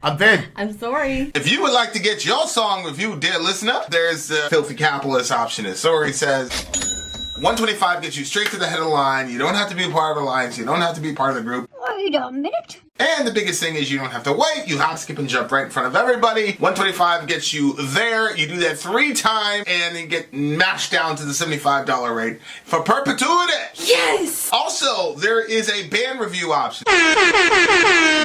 I'm Vin. I'm Sori. If you would like to get your song reviewed, dear listener, there's the filthy capitalist option. As Sori says, 125 gets you straight to the head of the line. You don't have to be a part of the alliance. You don't have to be part of the group. Wait a minute. And the biggest thing is you don't have to wait. You hop, skip, and jump right in front of everybody. 125 gets you there. You do that 3 times, and then get mashed down to the $75 rate for perpetuity. Yes! Also, there is a band review option.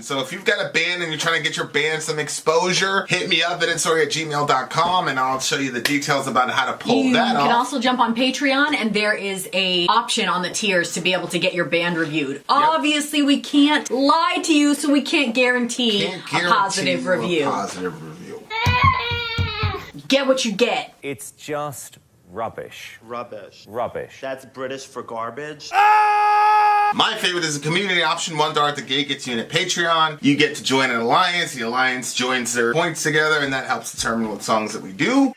So if you've got a band and you're trying to get your band some exposure, hit me up at insori@gmail.com, and I'll show you the details about how to pull that off. You can also jump on Patreon, and there is a option on the tiers to be able to get your band reviewed. Yep. Obviously, we can't lie to you, so we can't guarantee a positive review. Get what you get. It's just rubbish. Rubbish. Rubbish. That's British for garbage. My favorite is the community option. $1 at the gate gets you in at Patreon. You get to join an alliance. The alliance joins their points together, and that helps determine what songs that we do.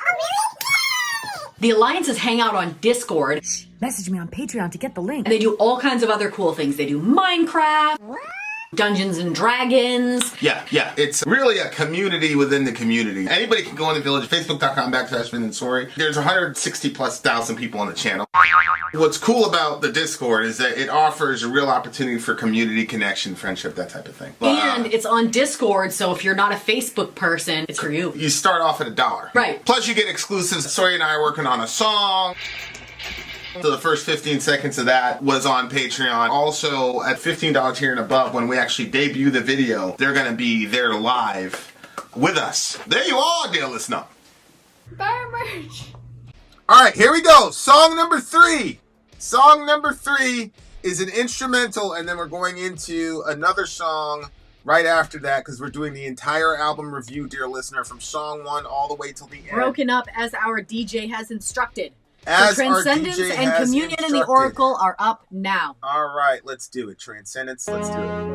The alliances hang out on Discord. Message me on Patreon to get the link. And they do all kinds of other cool things. They do Minecraft, Dungeons and Dragons. Yeah. It's really a community within the community. Anybody can go on the Village, facebook.com/Vin and Sori. There's 160,000+ people on the channel. What's cool about the Discord is that it offers a real opportunity for community connection, friendship, that type of thing. And it's on Discord, so if you're not a Facebook person, it's for you. You start off at $1. Right. Plus you get exclusives. Sori and I are working on a song. So the first 15 seconds of that was on Patreon. Also, at $15 tier and above, when we actually debut the video, they're going to be there live with us. There you are, dear listener. Buy merch. All right, here we go. Song number 3. Song number 3 is an instrumental, and then we're going into another song right after that, because we're doing the entire album review, dear listener, from song 1 all the way till the end. Broken up as our DJ has instructed. As so Transcendence and Communion and the Oracle are up now. All right, let's do it. Transcendence, let's do it.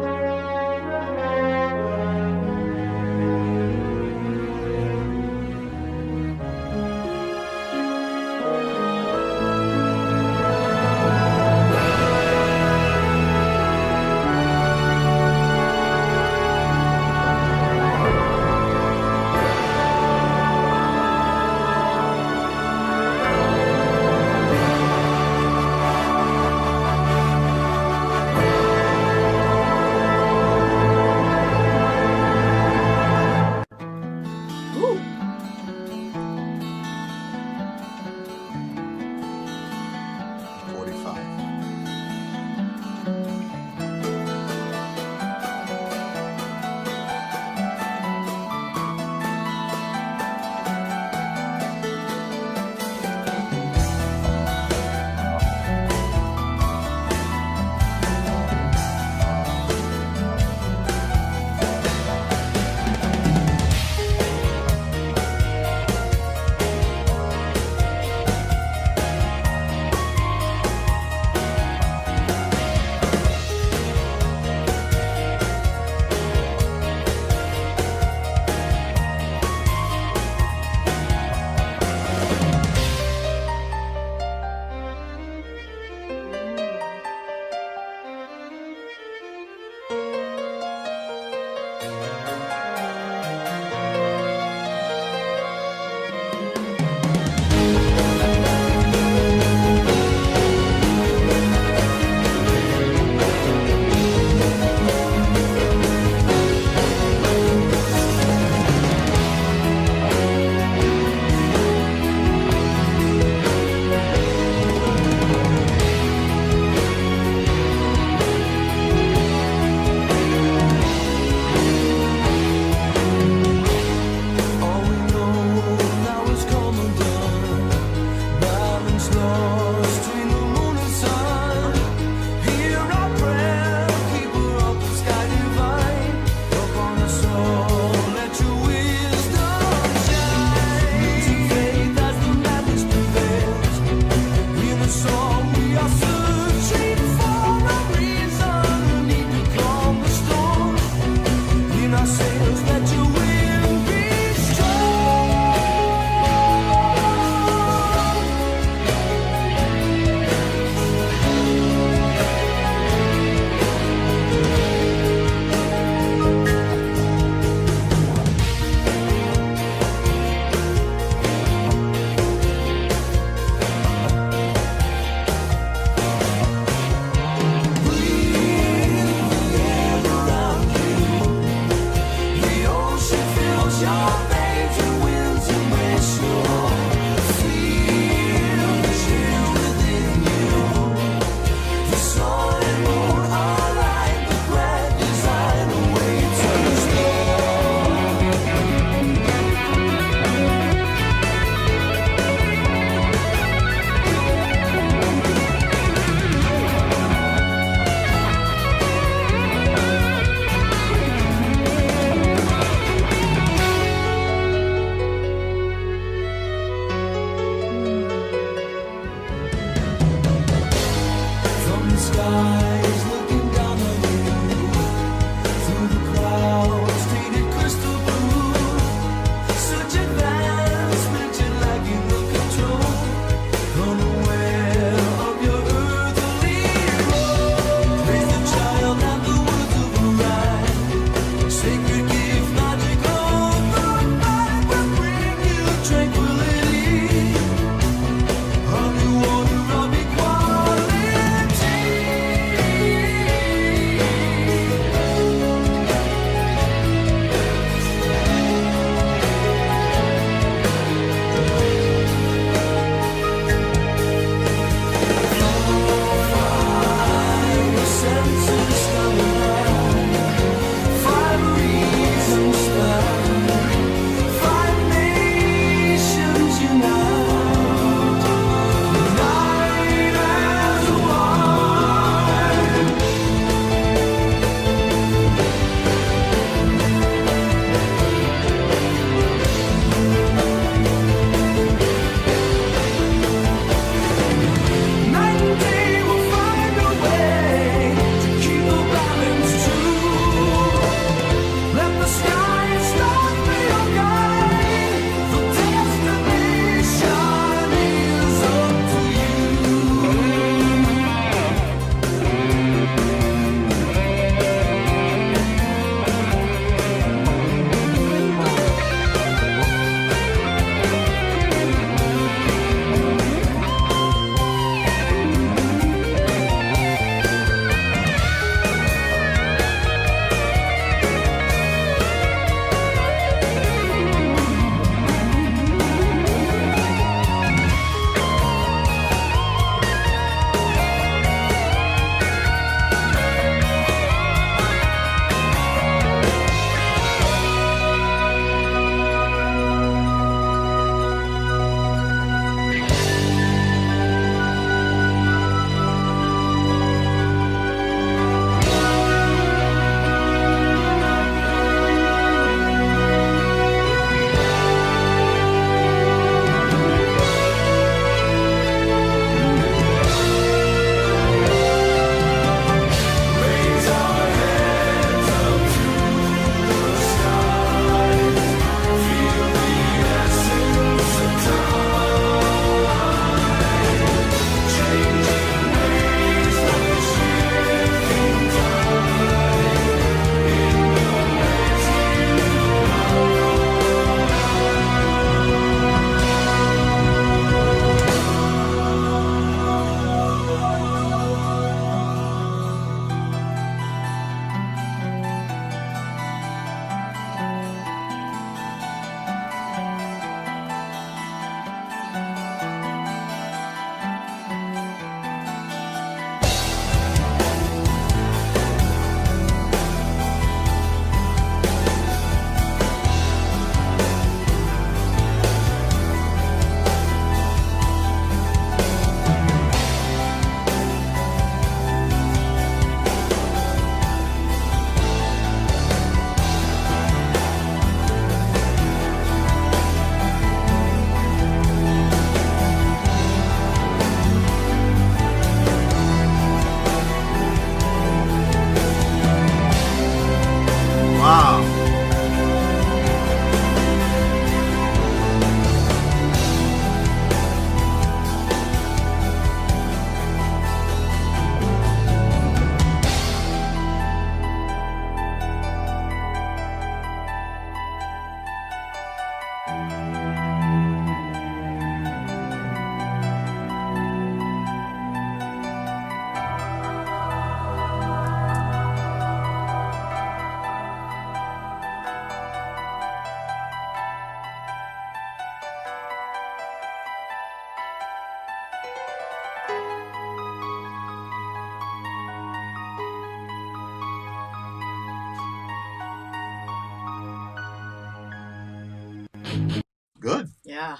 Good. Yeah.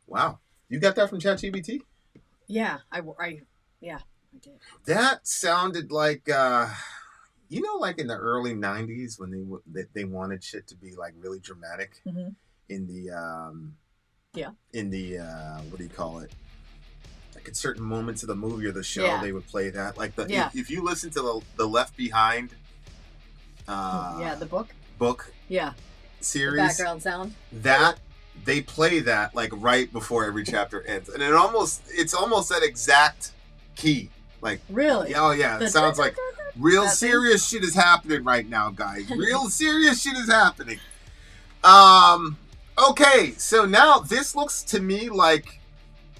Wow. You got that from ChatGPT? Yeah. I did. That sounded like, like in the early 90s when they wanted shit to be like really dramatic in the, what do you call it? Like at certain moments of the movie or the show, they would play that. Like if you listen to the Left Behind, the book series, the background sound, that they play that like right before every chapter ends, and it's almost that exact key. Like really? Oh yeah, it sounds like real serious shit is happening right now, guys. Real serious shit is happening. Okay, so now this looks to me like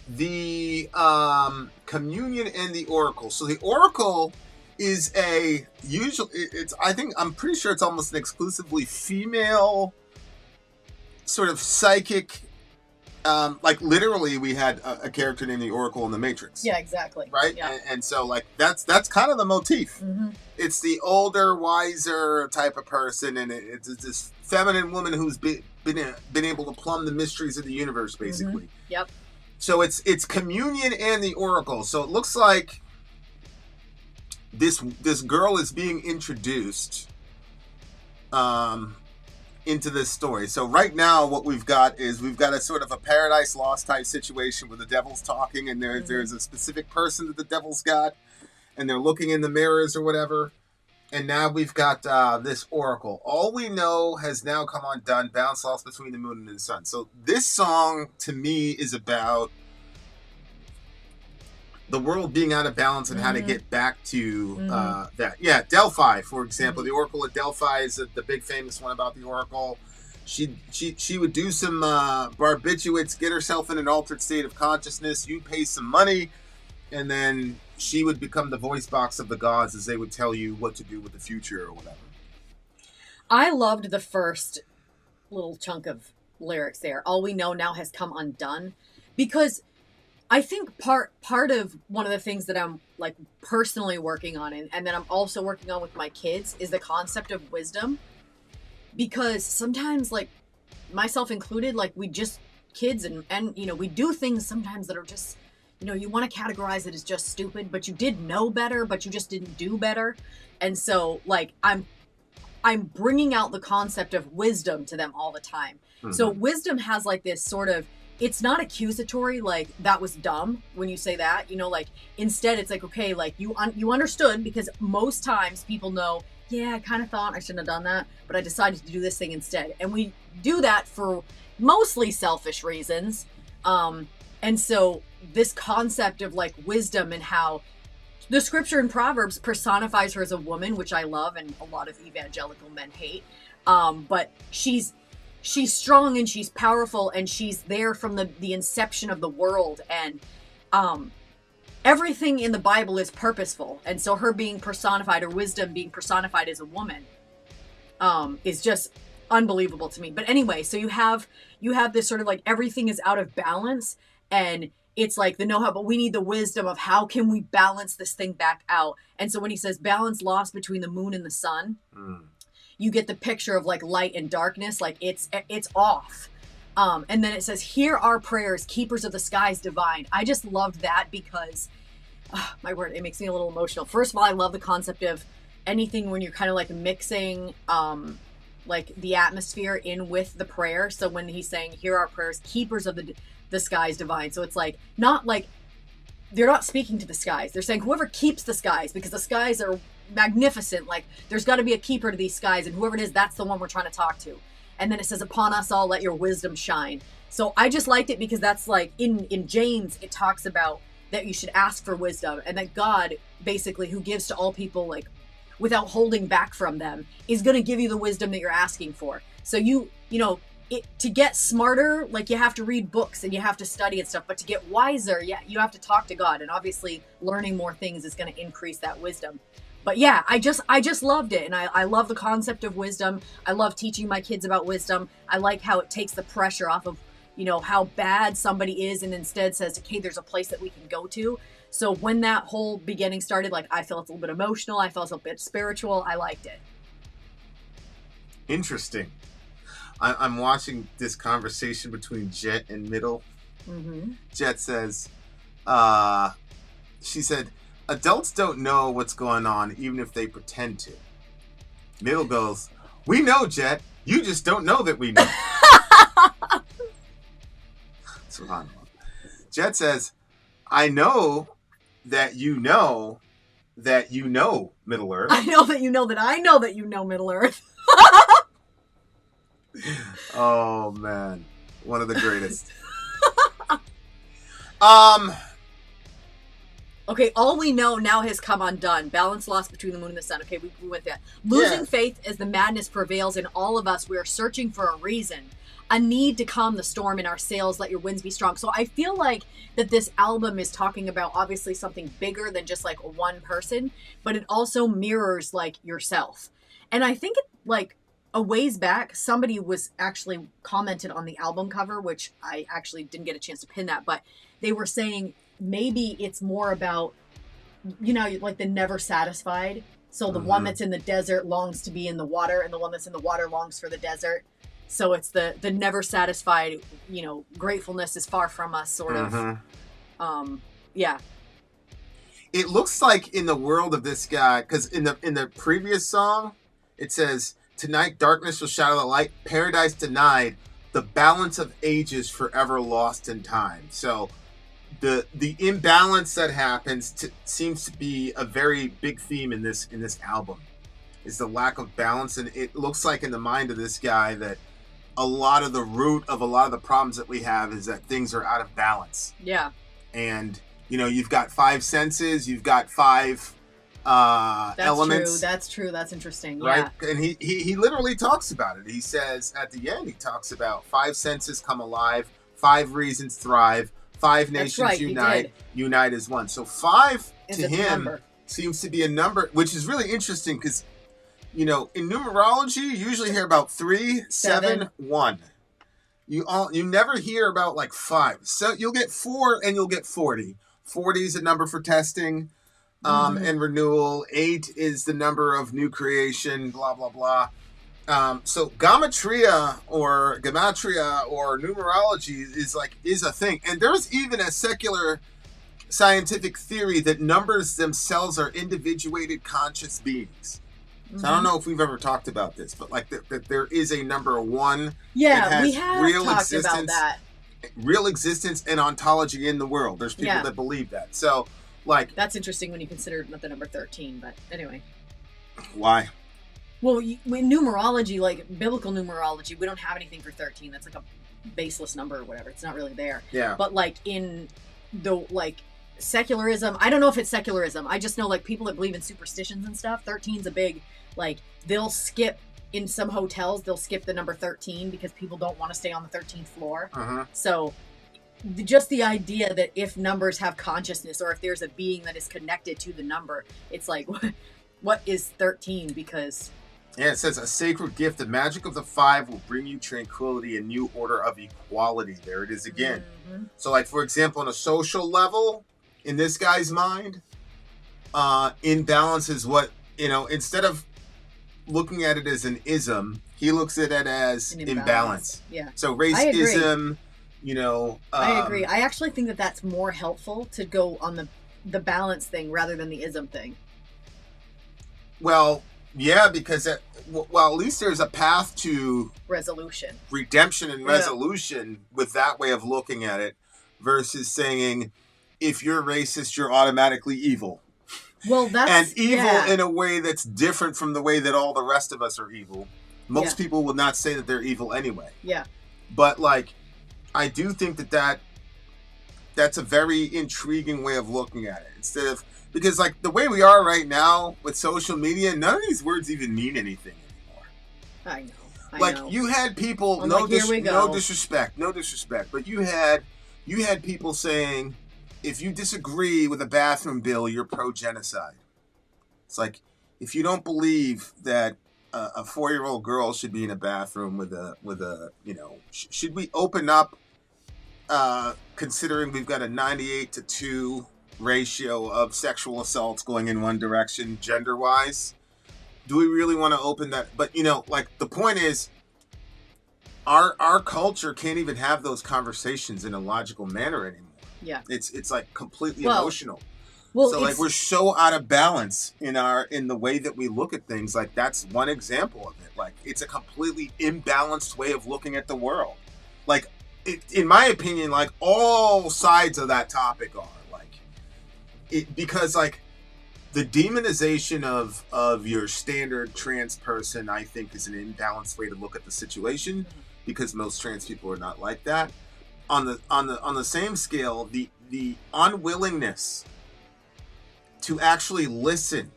the communion and the oracle. So the oracle is I'm pretty sure it's almost an exclusively female sort of psychic, like literally we had a character named the Oracle in the Matrix. Yeah, exactly. Right? Yeah. And so like that's kind of the motif. It's the older, wiser type of person, and it's this feminine woman who's been able to plumb the mysteries of the universe, basically. Yep. So it's communion and the oracle. So it looks like this girl is being introduced into this story. So right now what we've got a sort of a Paradise Lost type situation where the devil's talking, and there's a specific person that the devil's got, and they're looking in the mirrors or whatever. And now we've got this oracle. All we know has now come undone, balance lost between the moon and the sun. So this song, to me, is about the world being out of balance and how to get back to that. Yeah, Delphi, for example. The Oracle of Delphi is the big famous one about the oracle. She would do some barbiturates, get herself in an altered state of consciousness. You pay some money, and then she would become the voice box of the gods as they would tell you what to do with the future or whatever. I loved the first little chunk of lyrics there. All we know now has come undone, because I think part of one of the things that I'm like personally working on, and that I'm also working on with my kids, is the concept of wisdom. Because sometimes, like myself included, like we just kids and we do things sometimes that are just, you want to categorize it as just stupid, but you did know better, but you just didn't do better. And so like I'm bringing out the concept of wisdom to them all the time. So wisdom has like this sort of, it's not accusatory, like that was dumb when you say that, like instead it's like, okay, like you understood, because most times people know, yeah, I kind of thought I shouldn't have done that, but I decided to do this thing instead. And we do that for mostly selfish reasons. And so this concept of like wisdom, and how the scripture in Proverbs personifies her as a woman, which I love, and a lot of evangelical men hate. But she's strong and she's powerful, and she's there from the inception of the world, and everything in the Bible is purposeful. And so her being personified, or wisdom being personified as a woman, is just unbelievable to me. But anyway, so you have this sort of like everything is out of balance, and it's like the know-how, but we need the wisdom of how can we balance this thing back out. And so when he says balance lost between the moon and the sun, you get the picture of like light and darkness, like it's off. And then it says, hear our prayers, keepers of the skies divine. I just loved that because, my word, it makes me a little emotional. First of all, I love the concept of anything when you're kind of like mixing like the atmosphere in with the prayer. So when he's saying, hear our prayers, keepers of the skies divine. So it's like, not like, they're not speaking to the skies. They're saying whoever keeps the skies, because the skies are magnificent. Like there's got to be a keeper to these skies, and whoever it is, that's the one we're trying to talk to. And then it says, upon us all, let your wisdom shine. So I just liked it because that's like in James, it talks about that you should ask for wisdom, and that God basically, who gives to all people like without holding back from them, is going to give you the wisdom that you're asking for. So to get smarter, like you have to read books and you have to study and stuff, but to get wiser, yeah, you have to talk to God, and obviously learning more things is going to increase that wisdom. But yeah, I just loved it, and I love the concept of wisdom. I love teaching my kids about wisdom. I like how it takes the pressure off of, how bad somebody is, and instead says, okay, there's a place that we can go to. So when that whole beginning started, like I felt a little bit emotional, I felt a bit spiritual. I liked it. Interesting. I'm watching this conversation between Jet and Middle. Mm-hmm. Jet says, she said, adults don't know what's going on even if they pretend to. Middle goes, we know, Jet. You just don't know that we know. SubhanAllah. Jet says, I know that you know that you know Middle Earth. I know that you know that I know that you know Middle Earth. Oh, man. One of the greatest. Okay, all we know now has come undone. Balance lost between the moon and the sun. Okay, we went there. Losing faith as the madness prevails in all of us. We are searching for a reason. A need to calm the storm in our sails. Let your winds be strong. So I feel like that this album is talking about obviously something bigger than just like one person, but it also mirrors like yourself. And I think it like a ways back, somebody was actually commented on the album cover, which I actually didn't get a chance to pin that, but they were saying maybe it's more about, you know, like the never satisfied. So the one that's in the desert longs to be in the water, and the one that's in the water longs for the desert. So it's the never satisfied, you know, gratefulness is far from us sort of. Yeah. It looks like in the world of this guy, because in the previous song, it says, tonight darkness will shadow the light, paradise denied, the balance of ages forever lost in time. So the imbalance that happens seems to be a very big theme in this album, is the lack of balance. And it looks like in the mind of this guy that a lot of the root of a lot of the problems that we have is that things are out of balance. Yeah. And, you know, you've got 5 senses, you've got 5 elements. That's true. That's interesting. Right? Yeah. And he literally talks about it. He says at the end, he talks about 5 senses come alive, 5 reasons thrive, 5 nations unite as one. So 5 is to him seems to be a number, which is really interesting because, you know, in numerology, you usually hear about 3, 7, 1. You never hear about like 5. So you'll get 4 and you'll get 40. 40 is a number for testing and renewal. 8 is the number of new creation, blah, blah, blah. So gematria or numerology is a thing. And there's even a secular scientific theory that numbers themselves are individuated conscious beings. So I don't know if we've ever talked about this, but like that there is a number 1. Yeah, we have talked about that. Real existence and ontology in the world. There's people that believe that. So, like, that's interesting when you consider the number 13. But anyway, why? Well, in numerology, like biblical numerology, we don't have anything for 13. That's like a baseless number or whatever. It's not really there. Yeah. But like in the like secularism, I don't know if it's secularism. I just know like people that believe in superstitions and stuff. 13's a big like they'll skip. In some hotels, they'll skip the number 13 because people don't want to stay on the 13th floor. So just the idea that if numbers have consciousness or if there's a being that is connected to the number, it's like, what is 13? Because... Yeah, it says, a sacred gift, the magic of the 5 will bring you tranquility, a new order of equality. There it is again. So like, for example, on a social level, in this guy's mind, imbalance is what, you know, instead of looking at it as an ism, he looks at it as imbalance. Yeah. So racism, you know. I agree. I actually think that that's more helpful to go on the balance thing rather than the ism thing. Well, yeah, because at least there's a path to resolution, redemption, and resolution with that way of looking at it, versus saying if you're racist, you're automatically evil. Well, that's... And evil in a way that's different from the way that all the rest of us are evil. Most people will not say that they're evil anyway. Yeah. But, like, I do think that's a very intriguing way of looking at it. Instead of... Because, like, the way we are right now with social media, none of these words even mean anything anymore. I know. Like, you had people... No disrespect, but you had people saying... If you disagree with a bathroom bill, you're pro-genocide. It's like, if you don't believe that a 4-year-old girl should be in a bathroom with a you know, should we open up, considering we've got a 98-2 ratio of sexual assaults going in one direction, gender-wise? Do we really want to open that? But, you know, like, the point is, our culture can't even have those conversations in a logical manner anymore. Yeah. It's like completely Well, emotional. Well, So like we're so out of balance in the way that we look at things. Like that's one example of it. Like it's a completely imbalanced way of looking at the world. Like in my opinion, like all sides of that topic are like it, because like the demonization of your standard trans person, I think, is an imbalanced way to look at the situation, because most trans people are not like that. On the same scale, the unwillingness to actually listen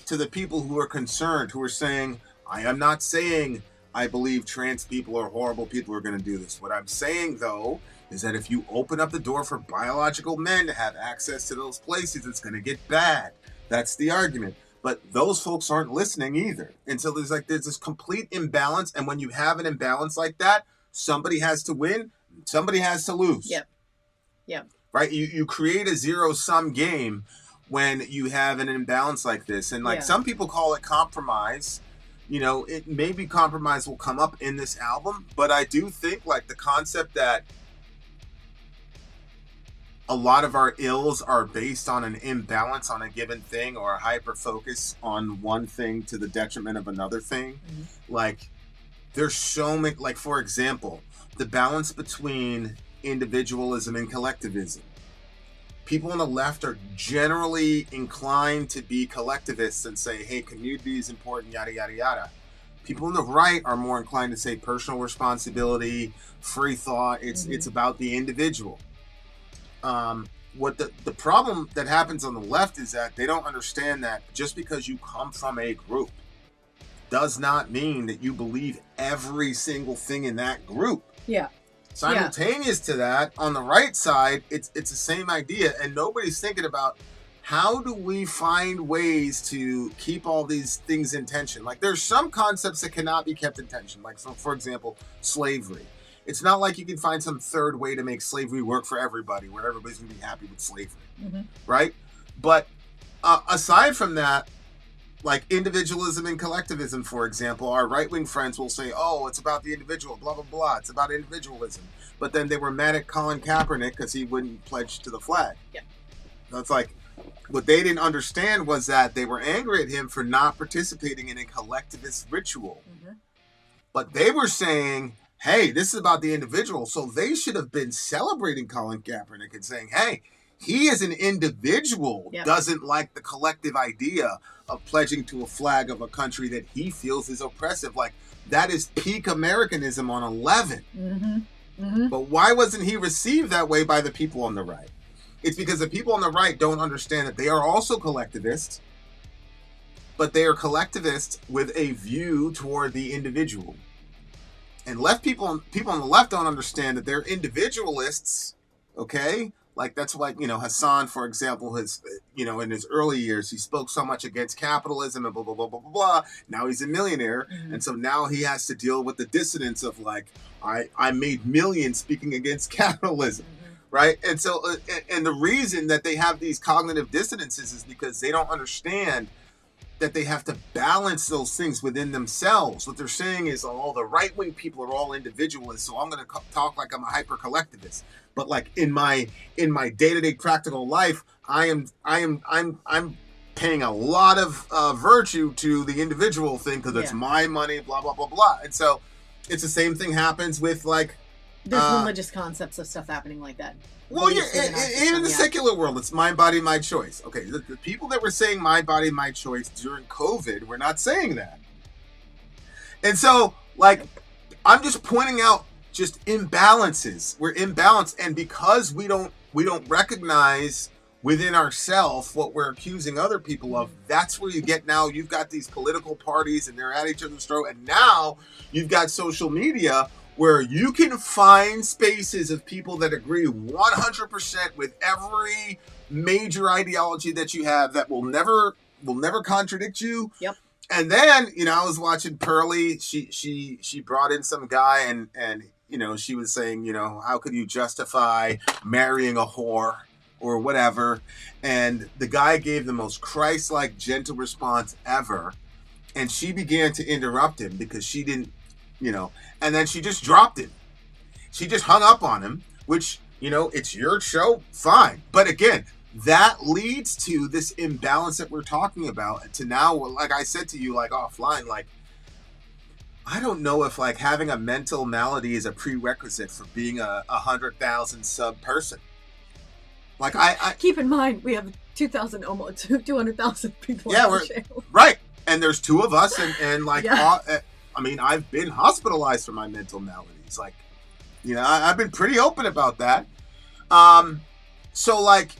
to the people who are concerned, who are saying, I am not saying I believe trans people or horrible people are going to do this. What I'm saying, though, is that if you open up the door for biological men to have access to those places, it's going to get bad. That's the argument. But those folks aren't listening either. And so there's this complete imbalance. And when you have an imbalance like that, somebody has to win, somebody has to lose. Yep. Right? You create a zero-sum game when you have an imbalance like this. And like some people call it compromise. You know, it maybe compromise will come up in this album, but I do think like the concept that a lot of our ills are based on an imbalance on a given thing, or a hyper focus on one thing to the detriment of another thing. Mm-hmm. Like there's so many, like for example, the balance between individualism and collectivism. People on the left are generally inclined to be collectivists and say, hey, community is important, yada, yada, yada. People on the right are more inclined to say personal responsibility, free thought. It's about the individual. What the problem that happens on the left is that they don't understand that just because you come from a group does not mean that you believe every single thing in that group. Yeah. Simultaneous to that, on the right side, it's the same idea, and nobody's thinking about how do we find ways to keep all these things in tension. Like there's some concepts that cannot be kept in tension, like for example, slavery. It's not like you can find some third way to make slavery work for everybody, where everybody's going to be happy with slavery, right? But aside from that, like individualism and collectivism, for example, our right-wing friends will say, oh, it's about the individual, blah, blah, blah. It's about individualism. But then they were mad at Colin Kaepernick because he wouldn't pledge to the flag. Yeah. That's like, what they didn't understand was that they were angry at him for not participating in a collectivist ritual. But they were saying, hey, this is about the individual. So they should have been celebrating Colin Kaepernick and saying, hey, he as an individual doesn't like the collective idea of pledging to a flag of a country that he feels is oppressive. Like that is peak Americanism on 11. But why wasn't he received that way by the people on the right? It's because the people on the right don't understand that they are also collectivists, but they are collectivists with a view toward the individual. And people on the left don't understand that they're individualists, okay? Like that's why, Hassan, for example, in his early years, he spoke so much against capitalism and blah, blah, blah, blah, blah, blah. Now he's a millionaire. And so now he has to deal with the dissonance of like, I made millions speaking against capitalism, right? And so, and the reason that they have these cognitive dissonances is because they don't understand that they have to balance those things within themselves. What they're saying is, oh, the right-wing people are all individualists, so I'm going to talk like I'm a hyper-collectivist. But like in my day-to-day practical life, I'm paying a lot of virtue to the individual thing because it's my money, blah blah blah blah. And so it's the same thing happens with like there's religious concepts of stuff happening like that. Well, even the secular world, it's my body, my choice. Okay, the people that were saying my body, my choice during COVID were not saying that. And so, like, I'm just pointing out just imbalances. We're imbalanced, and because we don't recognize within ourselves what we're accusing other people of, that's where you get now. You've got these political parties, and they're at each other's throat, and now you've got social media, where you can find spaces of people that agree 100% with every major ideology that you have that will never contradict you. Yep. And then, I was watching Pearly. She brought in some guy and she was saying, how could you justify marrying a whore or whatever? And the guy gave the most Christ-like, gentle response ever. And she began to interrupt him because she didn't you know, and then she just dropped him. She just hung up on him, which, you know, it's your show, fine. But again, that leads to this imbalance that we're talking about. To now, like I said to you, like offline, like, I don't know if like having a mental malady is a prerequisite for being a 100,000 sub person. Like I keep in mind we have 2,000, almost 200,000 people. Yeah, on we're the channel. right, and there's two of us, and like, Yeah. I mean, I've been hospitalized for my mental maladies. Like, you know, I've been pretty open about that. So like,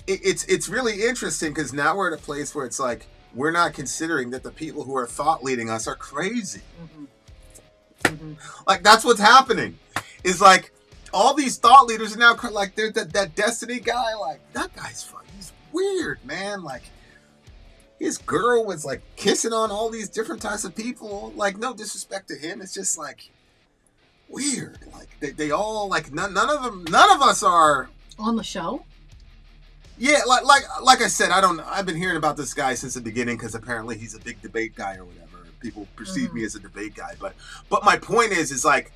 it's really interesting because now we're at a place where it's like we're not considering that the people who are thought leading us are crazy. Like that's what's happening. Is like all these thought leaders are now like they're that Destiny guy. Like that guy's fun. He's weird, man. Like his girl was like kissing on all these different types of people. Like no disrespect to him, it's just like weird. Like they all like none of us are On the show? Yeah, like I said, I've been hearing about this guy since the beginning because apparently he's a big debate guy or whatever. People perceive me as a debate guy, but my point is like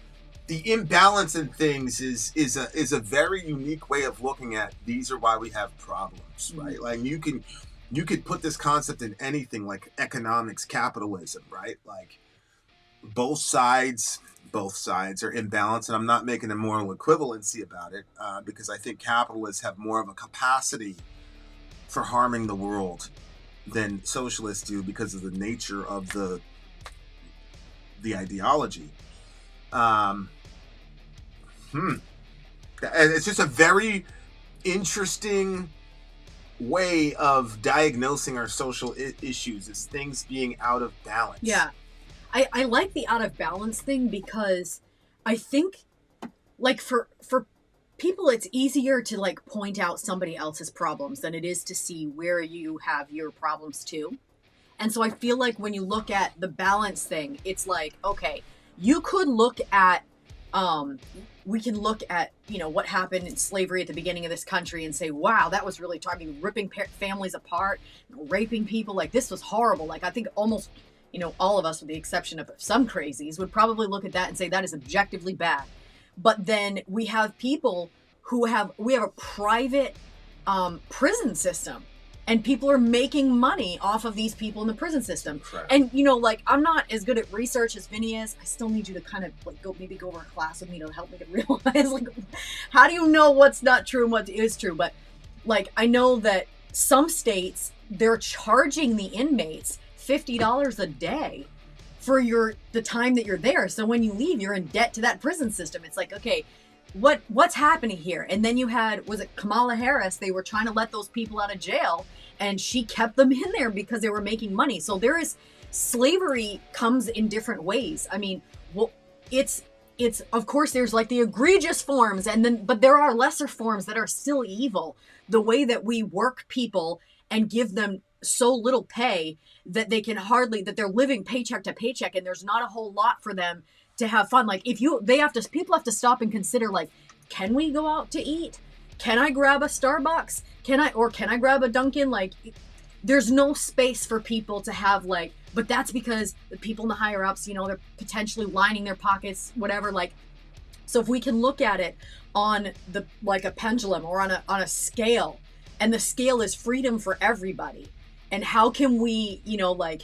the imbalance in things is a very unique way of looking at these are why we have problems, right? Like you could put this concept in anything like economics, capitalism, right? Like both sides are imbalanced, and I'm not making a moral equivalency about it because I think capitalists have more of a capacity for harming the world than socialists do because of the nature of the ideology. It's just a very interesting way of diagnosing our social issues is things being out of balance. Yeah. I like the out of balance thing because I think like for people it's easier to like point out somebody else's problems than it is to see where you have your problems too. And so I feel like when you look at the balance thing, it's like, okay, you could look at we can look at, you know, what happened in slavery at the beginning of this country and say, wow, that was really talking, ripping families apart, raping people, like this was horrible. Like I think almost, you know, all of us, with the exception of some crazies, would probably look at that and say that is objectively bad. But then we have people we have a private prison system, and people are making money off of these people in the prison system. Right. And, you know, like, I'm not as good at research as Vinny is. I still need you to kind of, like, go over a class with me to help me to realize, like, how do you know what's not true and what is true? But, like, I know that some states, they're charging the inmates $50 a day for the time that you're there. So when you leave, you're in debt to that prison system. It's like, okay, what's happening here? And then you had, was it Kamala Harris? They were trying to let those people out of jail, and she kept them in there because they were making money. So there is, slavery comes in different ways. I mean, well, it's of course there's like the egregious forms, but there are lesser forms that are still evil. The way that we work people and give them so little pay that they can hardly, that they're living paycheck to paycheck, and there's not a whole lot for them to have fun. Like people have to stop and consider, like, can we go out to eat? Can I grab a Starbucks? Can I grab a Dunkin'? Like, there's no space for people to have, like, but that's because the people in the higher ups, you know, they're potentially lining their pockets, whatever. Like, so if we can look at it on the, like a pendulum or on a scale, and the scale is freedom for everybody. And how can we, you know, like,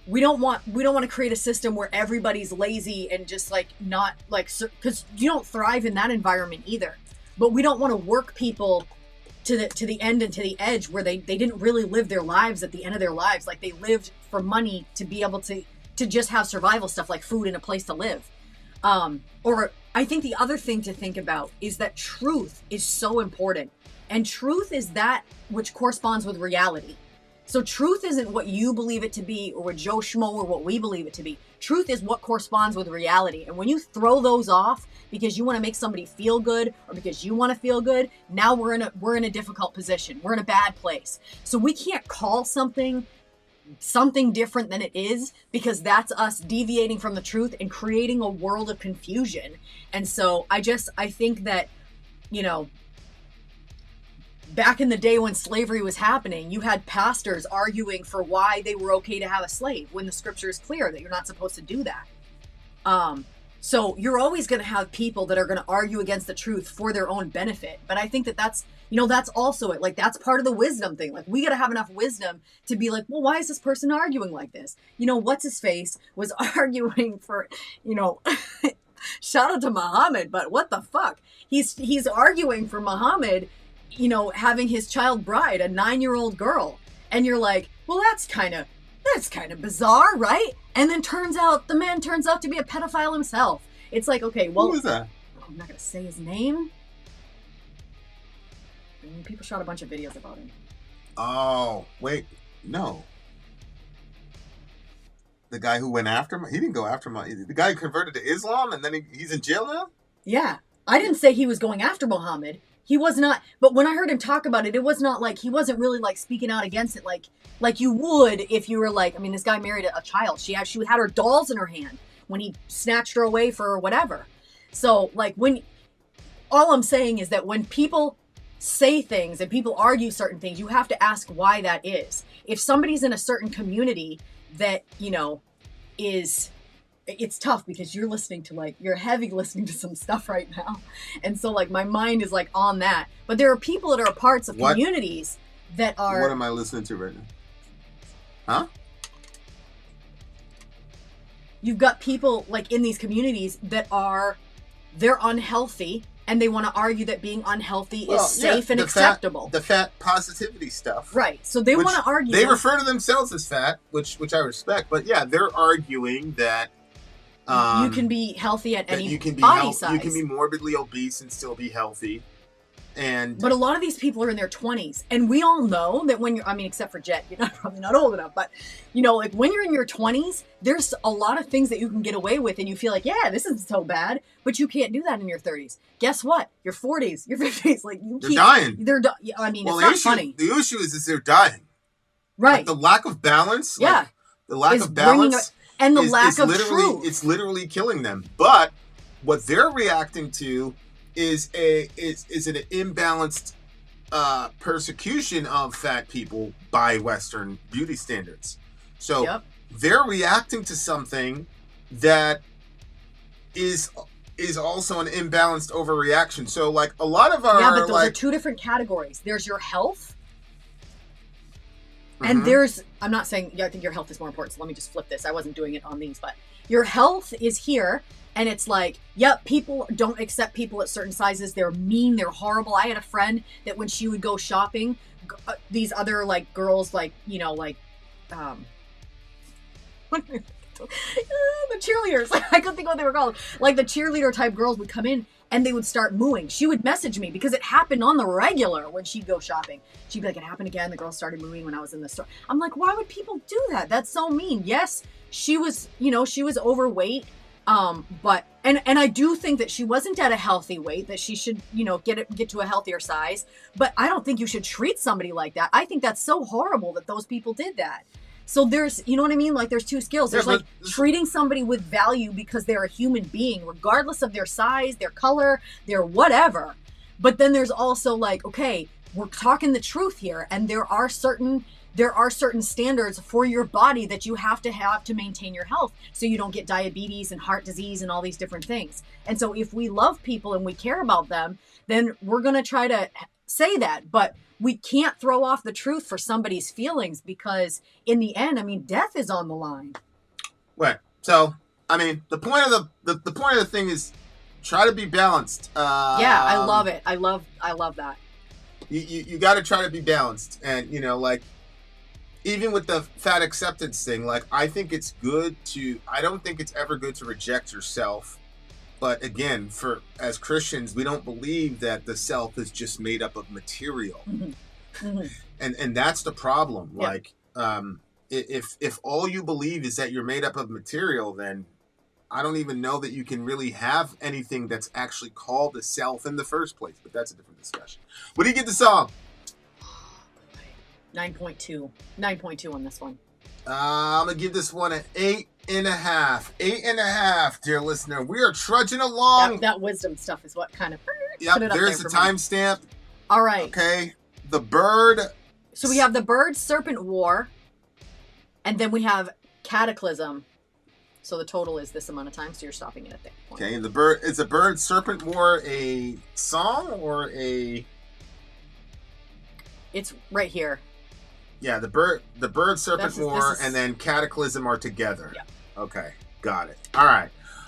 we don't want to create a system where everybody's lazy and just like not like, because you don't thrive in that environment either. But we don't want to work people to the end and to the edge where they didn't really live their lives at the end of their lives. Like, they lived for money to be able to just have survival stuff like food and a place to live. Or I think the other thing to think about is that truth is so important. And truth is that which corresponds with reality. So truth isn't what you believe it to be or what Joe Schmo or what we believe it to be. Truth is what corresponds with reality. And when you throw those off because you want to make somebody feel good or because you want to feel good, now we're in a difficult position. We're in a bad place. So we can't call something different than it is, because that's us deviating from the truth and creating a world of confusion. And so I think that, you know, back in the day when slavery was happening, you had pastors arguing for why they were okay to have a slave when the scripture is clear that you're not supposed to do that. So you're always going to have people that are going to argue against the truth for their own benefit. But I think that that's, that's also it. Like, that's part of the wisdom thing. Like, we got to have enough wisdom to be like, well, why is this person arguing like this? What's his face was arguing for, shout out to Muhammad, but what the fuck? He's arguing for Muhammad, having his child bride, a 9-year-old girl. And you're like, well, that's kind of bizarre, right? And then the man turns out to be a pedophile himself. It's like, okay, well, Who is that? I'm not gonna say his name. People shot a bunch of videos about him. Oh, wait, no. The guy who went after him, he didn't go after him. The guy who converted to Islam and then he's in jail now? Yeah. I didn't say he was going after Muhammad. He was not, but when I heard him talk about it, it was not like, he wasn't really like speaking out against it like you would if you were like, this guy married a child. She had her dolls in her hand when he snatched her away for whatever. So like all I'm saying is that when people say things and people argue certain things, you have to ask why that is. If somebody's in a certain community that, it's tough because you're listening to you're heavy listening to some stuff right now. And so my mind is on that. But there are people that are parts of communities that are... What am I listening to right now? Huh? You've got people in these communities that they're unhealthy and they want to argue that being unhealthy is safe and acceptable. The fat positivity stuff. Right. So they want to argue... They refer to themselves as fat, which I respect. But yeah, they're arguing that... you can be healthy at any body size. You can be morbidly obese and still be healthy. But a lot of these people are in their 20s. And we all know that when you're... except for Jet, you're probably not old enough. But, when you're in your 20s, there's a lot of things that you can get away with. And you feel like, yeah, this isn't so bad. But you can't do that in your 30s. Guess what? Your 40s, your 50s. They're dying. It's not funny. The issue is they're dying. Right. The lack of balance. Yeah. The lack of balance... And the lack of truth. It's literally killing them. But what they're reacting to is an imbalanced persecution of fat people by Western beauty standards. So they're reacting to something that is also an imbalanced overreaction. So a lot of our... Yeah, but those are two different categories. There's your health. And I'm not saying, I think your health is more important, so let me just flip this. I wasn't doing it on these, but your health is here, and it's people don't accept people at certain sizes. They're mean, they're horrible. I had a friend that when she would go shopping, these other, girls, the cheerleaders, I couldn't think what they were called. The cheerleader type girls would come in, and they would start mooing. She would message me because it happened on the regular when she'd go shopping. She'd be like, it happened again. The girl started mooing when I was in the store. I'm like, why would people do that? That's so mean. Yes, she was, she was overweight. But I do think that she wasn't at a healthy weight, that she should, get to a healthier size. But I don't think you should treat somebody like that. I think that's so horrible that those people did that. So there's, you know what I mean? There's two skills. There's treating somebody with value because they're a human being, regardless of their size, their color, their whatever. But then there's also okay, we're talking the truth here. And there are certain standards for your body that you have to maintain your health. So you don't get diabetes and heart disease and all these different things. And so if we love people and we care about them, then we're going to try to say that. But we can't throw off the truth for somebody's feelings because in the end, death is on the line. Right. So, the point of the thing is try to be balanced. Yeah, I love it. I love that. You got to try to be balanced. And, even with the fat acceptance thing, I think it's good I don't think it's ever good to reject yourself. But again, as Christians, we don't believe that the self is just made up of material. Mm-hmm. Mm-hmm. And that's the problem. Yeah. If all you believe is that you're made up of material, then I don't even know that you can really have anything that's actually called a self in the first place. But that's a different discussion. What do you get the song? 9.2. 9.2 on this one. I'm going to give this one an 8.5. 8.5, dear listener. We are trudging along. That wisdom stuff is what kind of... Yep, there's the timestamp. All right. Okay. The bird. So we have the bird serpent war. And then we have cataclysm. So the total is this amount of time, so you're stopping it at that point. Okay, is the bird serpent war a song or a? It's right here. Yeah, the bird serpent This is- war this is- and then cataclysm are together. Yeah. Okay, got it. All right.